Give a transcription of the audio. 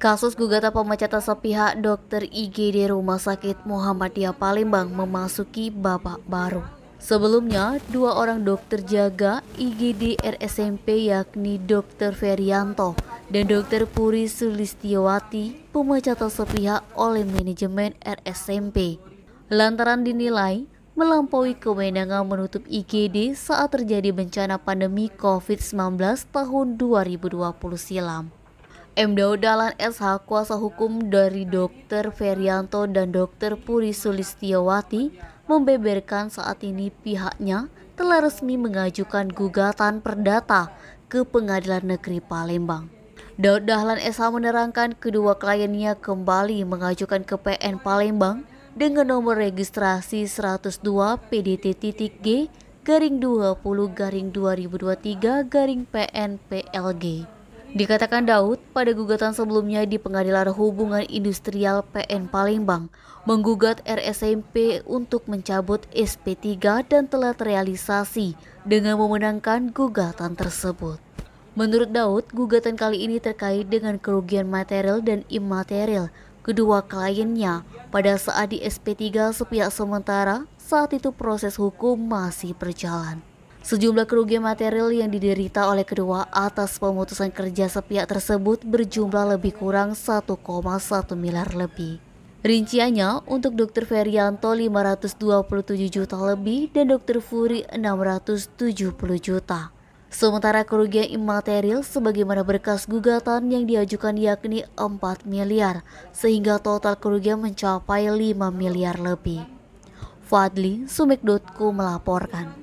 Kasus gugatan pemecatan sepihak dokter IGD Rumah Sakit Muhammadiyah Palembang memasuki babak baru. Sebelumnya, dua orang dokter jaga IGD RSMP yakni Dr. Ferianto dan Dr. Puri Sulistiowati pemecatan sepihak oleh manajemen RSMP lantaran dinilai melampaui kewenangan menutup IGD saat terjadi bencana pandemi COVID-19 tahun 2020 silam. M. Daud Dahlan SH, kuasa hukum dari Dr. Ferianto dan Dr. Puri Sulistiowati, membeberkan saat ini pihaknya telah resmi mengajukan gugatan perdata ke Pengadilan Negeri Palembang. Daud Dahlan SH menerangkan kedua kliennya kembali mengajukan ke PN Palembang dengan nomor registrasi 102 PDT-20-2023-PN-PLG. Dikatakan Daud, pada gugatan sebelumnya di Pengadilan Hubungan Industrial PN Palembang menggugat RSMP untuk mencabut SP3 dan telah terrealisasi dengan memenangkan gugatan tersebut. Menurut Daud, gugatan kali ini terkait dengan kerugian material dan imaterial kedua kliennya pada saat di SP3 sepihak sementara saat itu proses hukum masih berjalan. Sejumlah kerugian material yang diderita oleh kedua atas pemutusan kerja sepihak tersebut berjumlah lebih kurang 1,1 miliar lebih. Rinciannya untuk Dr. Ferianto 527 juta lebih dan Dr. Puri 670 juta. Sementara kerugian imaterial sebagaimana berkas gugatan yang diajukan yakni 4 miliar sehingga total kerugian mencapai 5 miliar lebih. Fadli, Sumek.co melaporkan.